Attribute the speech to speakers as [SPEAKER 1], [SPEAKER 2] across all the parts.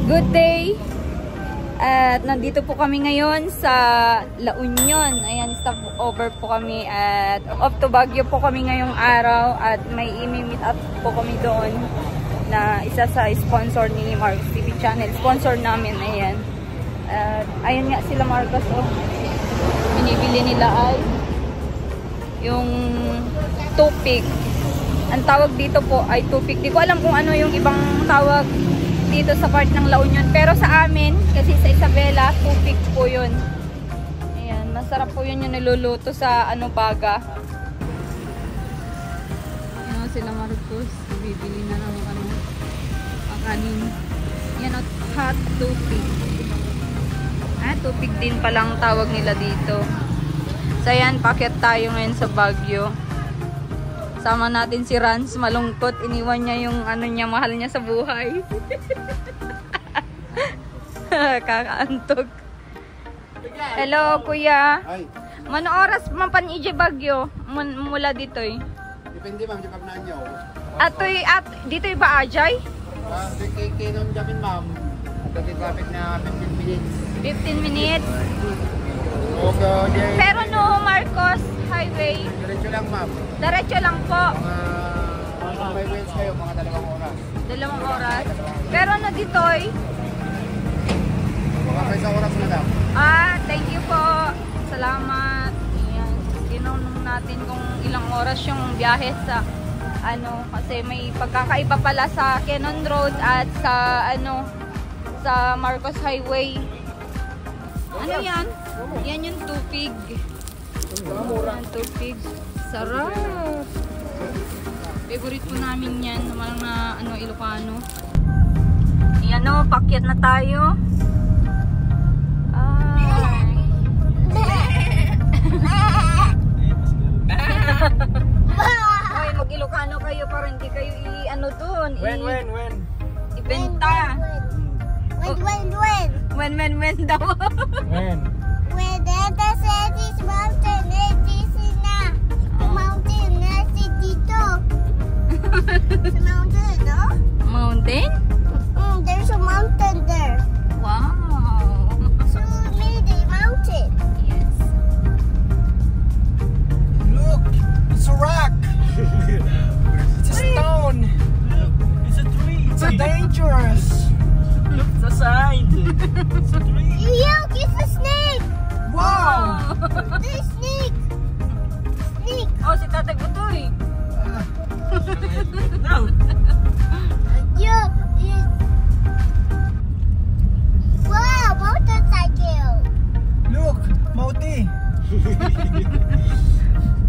[SPEAKER 1] Good day! At nandito po kami ngayon sa La Union. Ayan, stop over po kami at off to Baguio po kami ngayong araw at may imi-meet up po kami doon na isa sa sponsor ni Marcos TV Channel. Sponsor namin, ayan. Ayan nga sila Marcos, oh. Binibili nila ay yung tupig. Ang tawag dito po ay tupig. Di ko alam kung ano yung ibang tawag dito sa part ng La Union. Pero sa amin, kasi sa Isabela, tupig po yun. Ayan, masarap po yun yung niluluto sa ano baga. Ayan sila Marcos. Bibili na ng ano, kanin. Yan o, hot tupig. Tupig din palang tawag nila dito. So ayan, paket tayo ngayon sa Baguio. Sama natin si Rans, malungkot. Iniwan niya yung ano niya, mahal niya sa buhay. Kakaantog. Hello, kuya.
[SPEAKER 2] Ay.
[SPEAKER 1] Mano oras man pan ije Baguio mula dito eh?
[SPEAKER 2] Depende ma'am, di pagnan nyo.
[SPEAKER 1] Dito'y ba ajay?
[SPEAKER 2] Kay nun gamin ma'am. Dati traffic na 15 minutes.
[SPEAKER 1] 15 minutes?
[SPEAKER 2] Okay.
[SPEAKER 1] Pero no, Marcos Highway.
[SPEAKER 2] Diretso lang ma'am.
[SPEAKER 1] Diretso lang po.
[SPEAKER 2] Mga 5 minutes kayo, mga 2 oras.
[SPEAKER 1] 2 oras. Pero no dito'y?
[SPEAKER 2] Mga 1 oras na lang.
[SPEAKER 1] Thank you po. Salamat. Ayan. Tinanong natin kung ilang oras yung biyahe sa ano, kasi may pagkakaiba pala sa Cannon Road at sa ano, sa Marcos Highway. Ano yan? Yan yung tupig. Yan, tupig. Sarap. Favorite po namin yan. Walang na ano, Ilocano. Yan o, pakyat na tayo. Ay, mag-Ilocano kayo para hindi kayo i-ano dun.
[SPEAKER 2] When?
[SPEAKER 1] Ibenta. When daw.
[SPEAKER 2] When?
[SPEAKER 3] When the says this mountain, it is na. The mountain, nasi dito. The mountain, no?
[SPEAKER 1] Mountain?
[SPEAKER 3] There's a mountain there.
[SPEAKER 1] Wow.
[SPEAKER 3] So we made a mountain.
[SPEAKER 1] Yes.
[SPEAKER 2] Look! It's a rock! It's a stone! It's a tree! It's a dangerous! Look the side! It's a tree!
[SPEAKER 3] Look, it's a snake.
[SPEAKER 2] Wow!
[SPEAKER 3] The snake. Snake.
[SPEAKER 1] Oh, si Tatay Butoy.
[SPEAKER 2] No!
[SPEAKER 3] Wow, motorcycle.
[SPEAKER 2] Look! Mauti!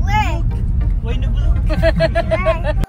[SPEAKER 3] Where?
[SPEAKER 2] Why na bulok?
[SPEAKER 3] Where?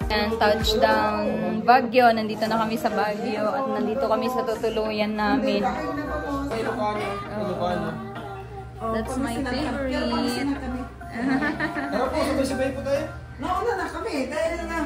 [SPEAKER 1] And touchdown Baguio. Nandito na kami sa Baguio at nandito kami sa tutuluyan namin. That's my favorite.
[SPEAKER 2] Tara po, sabay-sabay po tayo. Nauna na kami, tayo na.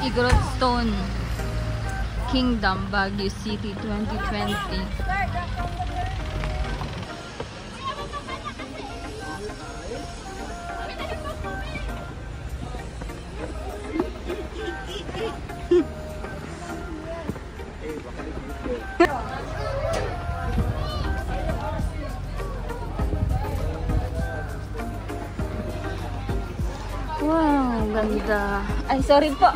[SPEAKER 1] Igorot Stone Kingdom, Baguio City 2020. Wow, ganda. Ay, sorry po.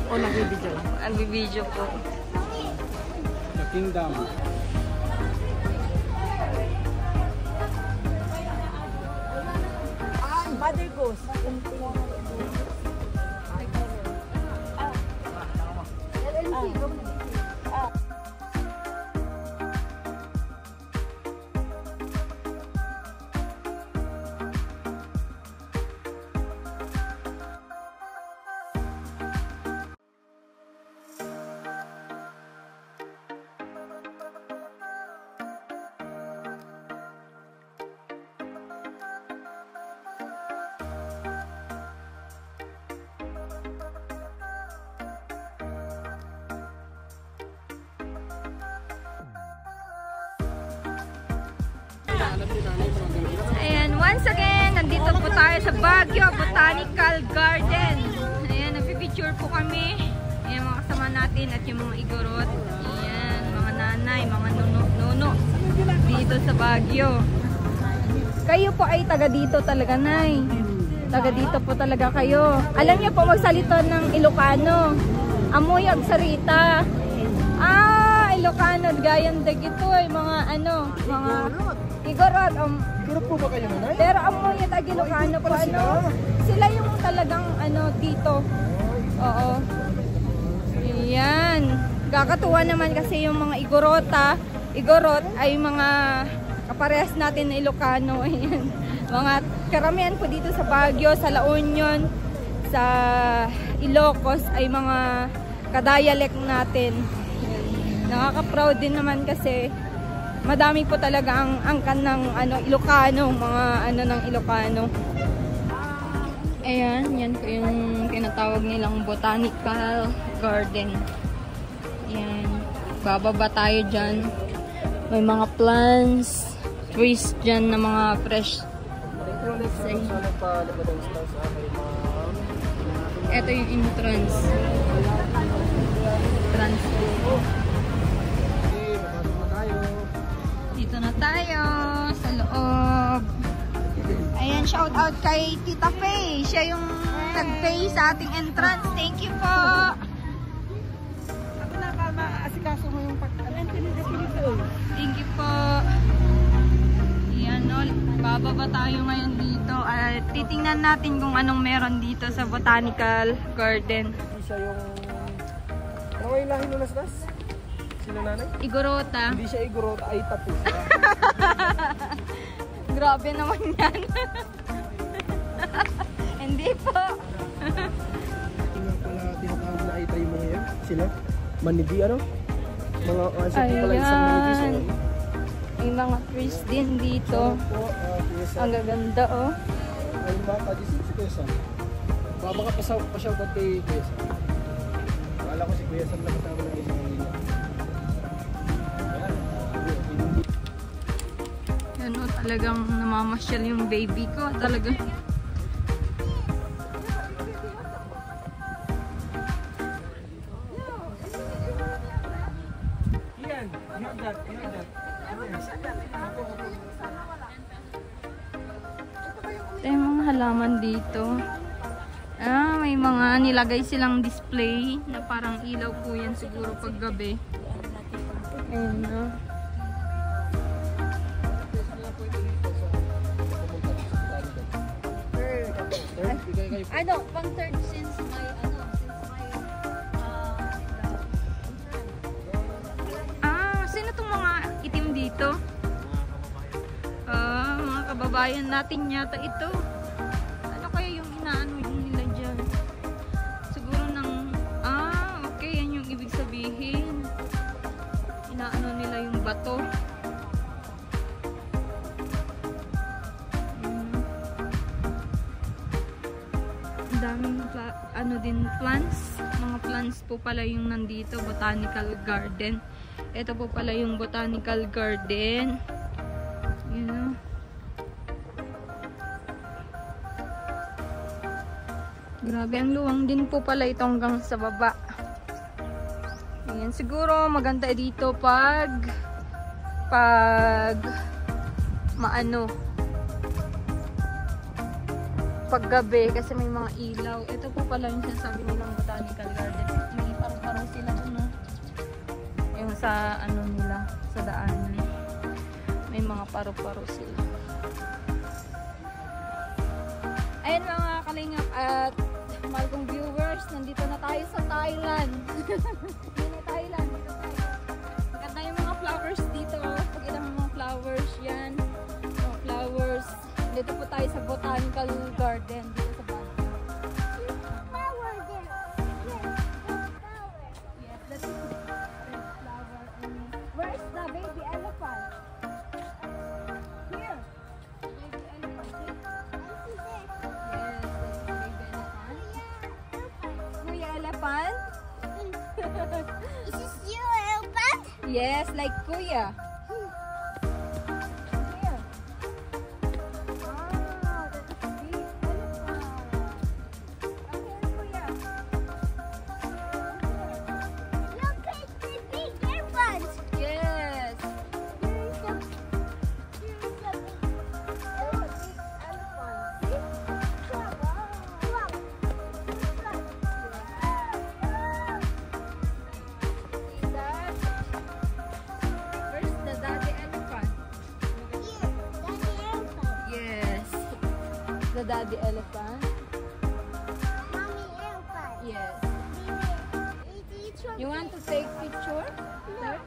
[SPEAKER 2] O, nagbibidyo.
[SPEAKER 1] Nagbibidyo po.
[SPEAKER 2] The Kingdom. Mother Ghost.
[SPEAKER 1] Ayan, once again, nandito po tayo sa Baguio Botanical Garden. Ayan, nagpipicture po kami. Ayan, mga kasama natin at yung mga igorot. Ayan, mga nanay, mga nuno dito sa Baguio. Kayo po ay taga dito talaga, Nay. Taga dito po talaga kayo. Alam niyo po magsalita ng Ilocano. Amoy agsarita. Ilocano, gayan dagito ay mga ano, mga igorot.
[SPEAKER 2] Igorot po ba kayo, nanay?
[SPEAKER 1] Pero amoy at Ilocano po ano. Sila yung talagang ano dito. Oo. Ayan. Kakatuwa naman kasi yung mga igorot ay mga kaparehas natin na Ilocano. Ayan. Mga karamihan po dito sa Baguio, sa La Union, sa Ilocos ay mga kadayalek natin. Nakaka-proud din naman kasi madami po talaga ang angkan ng ano, Ilocano, mga ano ng Ilocano. Ayan, yan po yung tinatawag nilang Botanical Garden. Ayan, bababa tayo dyan. May mga plants, trees dyan na mga fresh. Ito yung entrance. Dito na tayo sa loob. Ayan, shout out kay Tita Faye. Siya yung nag-pay sa ating entrance. Thank you po.
[SPEAKER 2] Ako na ba maasikaso mo yung
[SPEAKER 1] Thank you po. Ayan, no, bababa tayo ngayon dito at titingnan natin kung anong meron dito sa Botanical Garden.
[SPEAKER 2] Siya yung... Ano yung lahi ng nasdas? Sino nanay?
[SPEAKER 1] Igorota.
[SPEAKER 2] Hindi siya igorota, ay tapu.
[SPEAKER 1] Grabe naman yan. Hindi po.
[SPEAKER 2] Tingnan pala tinatawag na ay tayo mga yan. Sila? Manidi ano? Mga sa pala isang manidi.
[SPEAKER 1] May mga trees din dito. Ang gaganda oh.
[SPEAKER 2] Ay mga kadisip si Kuya Sam. Baka pa-shoutout kay Kuya Sam. Akala ko si Kuya Sam lang kasama ng isang linya.
[SPEAKER 1] Yan o, talagang namamasyal yung baby ko. Talaga. Ito yung mga halaman dito. May mga nilagay silang display na parang ilaw po yan siguro pag gabi. Ayun na. Pang third since my sino tong mga itim dito? Mga kababayan natin yata ito. Ano kaya yung inaano nila dyan? Siguro ng okay, yan yung ibig sabihin. Inaano nila yung bato. Daming plants. Mga plants po pala yung nandito, botanical garden. Ito po pala yung botanical garden. You know. Grabe, ang luwang din po pala ito hanggang sa baba. Ayan, siguro maganda dito pag paggabi kasi may mga ilaw. Ito po pala yung sinasabi nilang botanical garden. May paru-paro sila dun, no? Yung sa nila, sa daanan. May mga paru-paro sila. Ayun mga kalingap at mahal kong viewers, nandito na tayo sa Thailand. Dito tayo. Maganda yung mga flowers dito. Pagkita mo mga flowers yan. Mga flowers. Dito po tayo sa botanical garden dito sa Bali.
[SPEAKER 3] Flower there.
[SPEAKER 1] Yes, that's a red flower. And where is the baby elephant? Here. Baby elephant. Yes, that's the baby elephant. Kuya elephant?
[SPEAKER 3] Is this your elephant?
[SPEAKER 1] Yes, like Kuya. Here. Wow, that's a big elephant. Okay, Kuya.
[SPEAKER 3] Look at the big elephant.
[SPEAKER 1] Yes.
[SPEAKER 3] Here is a big elephant. See? Wow.
[SPEAKER 1] See that? Where's the daddy elephant?
[SPEAKER 3] Here, that's the elephant.
[SPEAKER 1] Yes. The daddy elephant?
[SPEAKER 3] Mommy elephant.
[SPEAKER 1] Yes.
[SPEAKER 3] Each one.
[SPEAKER 1] You want to take picture? Sir?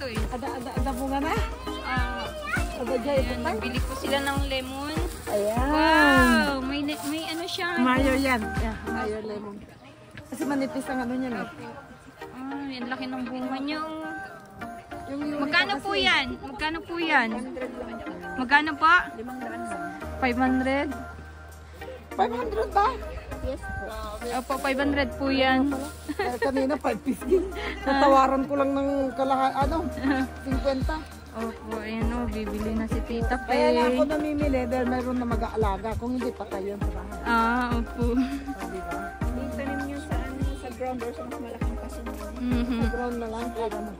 [SPEAKER 1] eh.
[SPEAKER 4] Ada po nga na. Ada dyan.
[SPEAKER 1] Ayan, nabili ko sila ng lemon.
[SPEAKER 4] Ayan.
[SPEAKER 1] Wow! May ano siya.
[SPEAKER 4] Mayo yan. Yeah, mayo lemon. Kasi manipis ang ano niyan eh.
[SPEAKER 1] Ay, ang laki ng bunga niya. Oh.
[SPEAKER 4] Yung
[SPEAKER 1] Magkano po yan? Magkano po yan? Magkano po? 500?
[SPEAKER 4] 500 ba?
[SPEAKER 1] Opo, 500 po yan.
[SPEAKER 4] Kanina 5 piece din. Natawaran ko lang ng kalahan, 50.
[SPEAKER 1] Opo, ayan o, bibili na si Tita Pe.
[SPEAKER 4] Kaya lang ako namimili dahil mayroon na mag-aalaga. Kung hindi pa kayo sa bahay.
[SPEAKER 1] Opo.
[SPEAKER 4] Diba?
[SPEAKER 3] Itanim nyo sa ground or sa mas malaking paso.
[SPEAKER 1] Mhm.
[SPEAKER 4] Sa ground na lang. Kaya naman.